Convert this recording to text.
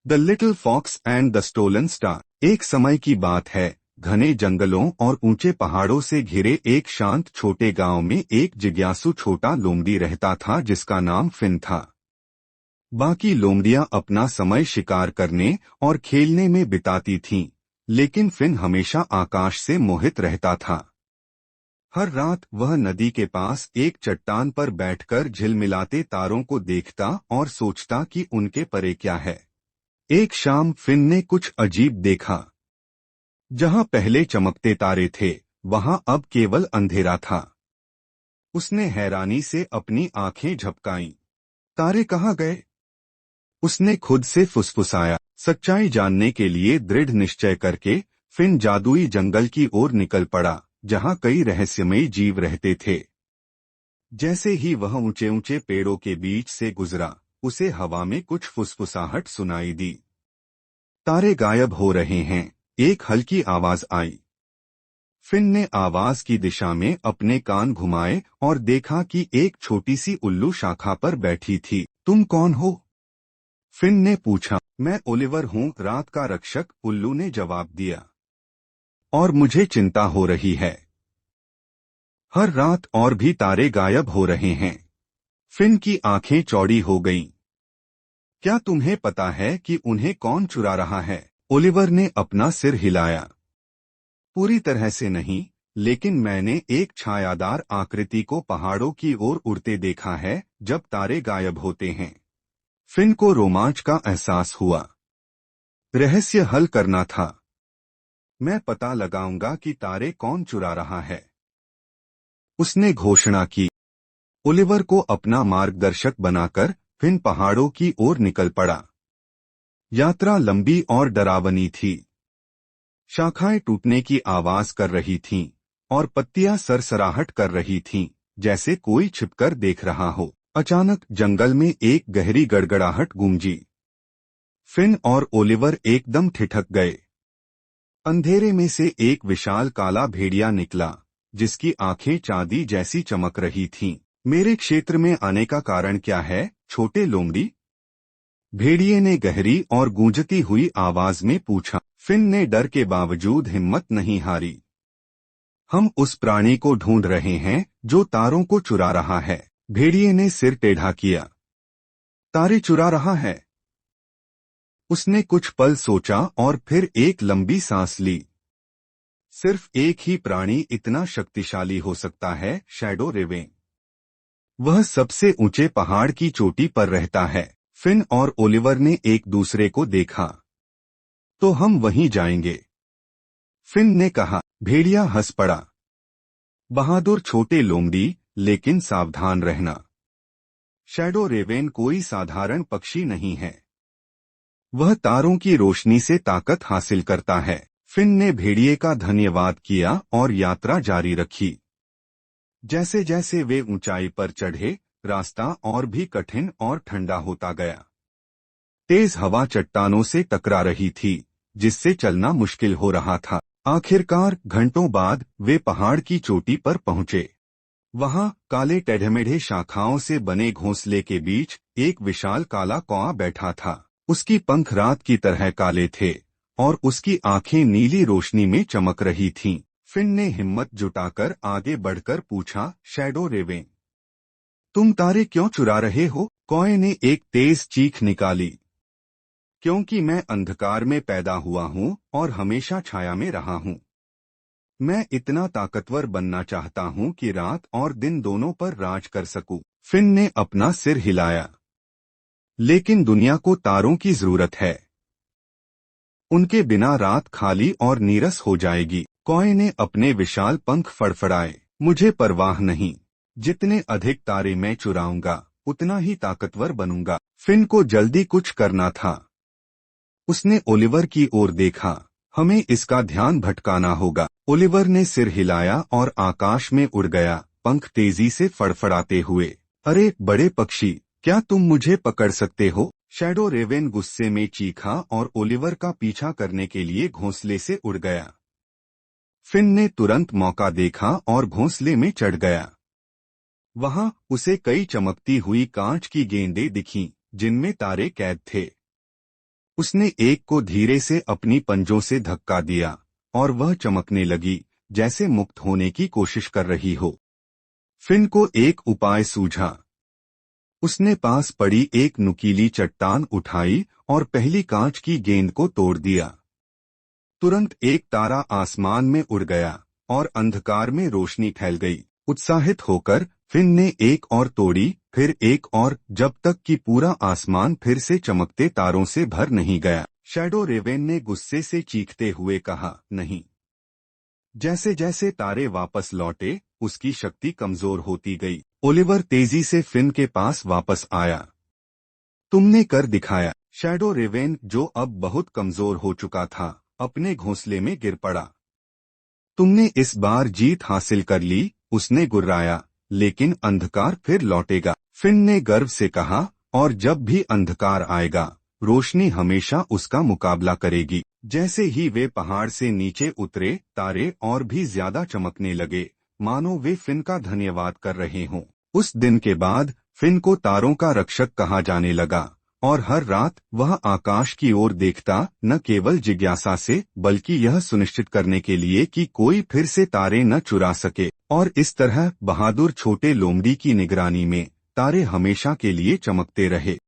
The little fox and the stolen star. एक समय की बात है, घने जंगलों और ऊंचे पहाड़ों से घिरे एक शांत छोटे गांव में एक जिज्ञासु छोटा लोमड़ी रहता था जिसका नाम फिन था। बाकी लोमड़ियां अपना समय शिकार करने और खेलने में बिताती थीं, लेकिन फिन हमेशा आकाश से मोहित रहता था। हर रात वह नदी के पास एक चट्टान पर बैठकर झिलमिलाते तारों को देखता और सोचता कि उनके परे क्या है। एक शाम फिन ने कुछ अजीब देखा। जहां पहले चमकते तारे थे, वहां अब केवल अंधेरा था। उसने हैरानी से अपनी आंखें झपकाईं। तारे कहाँ गए? उसने खुद से फुसफुसाया। सच्चाई जानने के लिए दृढ़ निश्चय करके फिन जादुई जंगल की ओर निकल पड़ा, जहां कई रहस्यमयी जीव रहते थे। जैसे ही वह ऊंचे ऊंचे पेड़ों के बीच से गुजरा, उसे हवा में कुछ फुसफुसाहट सुनाई दी। तारे गायब हो रहे हैं, एक हल्की आवाज आई। फिन ने आवाज की दिशा में अपने कान घुमाए और देखा कि एक छोटी सी उल्लू शाखा पर बैठी थी। तुम कौन हो? फिन ने पूछा। मैं ओलिवर हूँ, रात का रक्षक, उल्लू ने जवाब दिया। और मुझे चिंता हो रही है। हर रात और भी तारे गायब हो रहे हैं। फिन की आंखें चौड़ी हो गईं। क्या तुम्हें पता है कि उन्हें कौन चुरा रहा है? ओलिवर ने अपना सिर हिलाया। पूरी तरह से नहीं, लेकिन मैंने एक छायादार आकृति को पहाड़ों की ओर उड़ते देखा है जब तारे गायब होते हैं। फिन को रोमांच का एहसास हुआ। रहस्य हल करना था। मैं पता लगाऊंगा कि तारे कौन चुरा रहा है, उसने घोषणा की। ओलिवर को अपना मार्गदर्शक बनाकर फिन पहाड़ों की ओर निकल पड़ा। यात्रा लंबी और डरावनी थी। शाखाएं टूटने की आवाज कर रही थीं और पत्तियां सरसराहट कर रही थीं, जैसे कोई छिपकर देख रहा हो। अचानक जंगल में एक गहरी गड़गड़ाहट गूंजी। फिन और ओलिवर एकदम ठिठक गए। अंधेरे में से एक विशाल काला भेड़िया निकला, जिसकी आंखें चांदी जैसी चमक रही थीं। मेरे क्षेत्र में आने का कारण क्या है, छोटे लोमड़ी? भेड़िए ने गहरी और गूंजती हुई आवाज में पूछा। फिन ने डर के बावजूद हिम्मत नहीं हारी। हम उस प्राणी को ढूंढ रहे हैं जो तारों को चुरा रहा है। भेड़िए ने सिर टेढ़ा किया। तारे चुरा रहा है? उसने कुछ पल सोचा और फिर एक लंबी सांस ली। सिर्फ एक ही प्राणी इतना शक्तिशाली हो सकता है, शैडो रेवेन। वह सबसे ऊंचे पहाड़ की चोटी पर रहता है। फिन और ओलिवर ने एक दूसरे को देखा। तो हम वहीं जाएंगे, फिन ने कहा। भेड़िया हंस पड़ा। बहादुर छोटे लोमड़ी, लेकिन सावधान रहना। शैडो रेवेन कोई साधारण पक्षी नहीं है। वह तारों की रोशनी से ताकत हासिल करता है। फिन ने भेड़िए का धन्यवाद किया और यात्रा जारी रखी। जैसे जैसे वे ऊंचाई पर चढ़े, रास्ता और भी कठिन और ठंडा होता गया। तेज हवा चट्टानों से टकरा रही थी, जिससे चलना मुश्किल हो रहा था। आखिरकार घंटों बाद वे पहाड़ की चोटी पर पहुंचे। वहां काले टेढ़मेढ़े शाखाओं से बने घोंसले के बीच एक विशाल काला कौआ बैठा था। उसकी पंख रात की तरह काले थे और उसकी आंखें नीली रोशनी में चमक रही थीं। फिन ने हिम्मत जुटाकर आगे बढ़कर पूछा, शैडो रेवेन, तुम तारे क्यों चुरा रहे हो? कौए ने एक तेज चीख निकाली। क्योंकि मैं अंधकार में पैदा हुआ हूँ और हमेशा छाया में रहा हूँ। मैं इतना ताकतवर बनना चाहता हूँ कि रात और दिन दोनों पर राज कर सकूं। फिन ने अपना सिर हिलाया। लेकिन दुनिया को तारों की जरूरत है। उनके बिना रात खाली और नीरस हो जाएगी। कौए ने अपने विशाल पंख फड़फड़ाए। मुझे परवाह नहीं। जितने अधिक तारे मैं चुराऊंगा, उतना ही ताकतवर बनूंगा। फिन को जल्दी कुछ करना था। उसने ओलिवर की ओर देखा। हमें इसका ध्यान भटकाना होगा। ओलिवर ने सिर हिलाया और आकाश में उड़ गया, पंख तेजी से फड़फड़ाते हुए। अरे बड़े पक्षी, क्या तुम मुझे पकड़ सकते हो? शैडो रेवेन गुस्से में चीखा और ओलिवर का पीछा करने के लिए घोंसले से उड़ गया। फिन ने तुरंत मौका देखा और घोंसले में चढ़ गया। वहां उसे कई चमकती हुई कांच की गेंदें दिखीं, जिनमें तारे कैद थे। उसने एक को धीरे से अपनी पंजों से धक्का दिया और वह चमकने लगी जैसे मुक्त होने की कोशिश कर रही हो। फिन को एक उपाय सूझा। उसने पास पड़ी एक नुकीली चट्टान उठाई और पहली कांच की गेंद को तोड़ दिया। तुरंत एक तारा आसमान में उड़ गया और अंधकार में रोशनी फैल गई। उत्साहित होकर फिन ने एक और तोड़ी, फिर एक और, जब तक कि पूरा आसमान फिर से चमकते तारों से भर नहीं गया। शैडो रेवेन ने गुस्से से चीखते हुए कहा, नहीं। जैसे जैसे तारे वापस लौटे, उसकी शक्ति कमजोर होती गई। ओलिवर तेजी से फिन के पास वापस आया। तुमने कर दिखाया। शैडो रेवेन, जो अब बहुत कमजोर हो चुका था, अपने घोंसले में गिर पड़ा। तुमने इस बार जीत हासिल कर ली, उसने गुर्राया, लेकिन अंधकार फिर लौटेगा। फिन ने गर्व से कहा, और जब भी अंधकार आएगा, रोशनी हमेशा उसका मुकाबला करेगी। जैसे ही वे पहाड़ से नीचे उतरे, तारे और भी ज्यादा चमकने लगे, मानो वे फिन का धन्यवाद कर रहे हों। उस दिन के बाद फिन को तारों का रक्षक कहा जाने लगा, और हर रात वह आकाश की ओर देखता, न केवल जिज्ञासा से, बल्कि यह सुनिश्चित करने के लिए कि कोई फिर से तारे न चुरा सके। और इस तरह बहादुर छोटे लोमड़ी की निगरानी में तारे हमेशा के लिए चमकते रहे।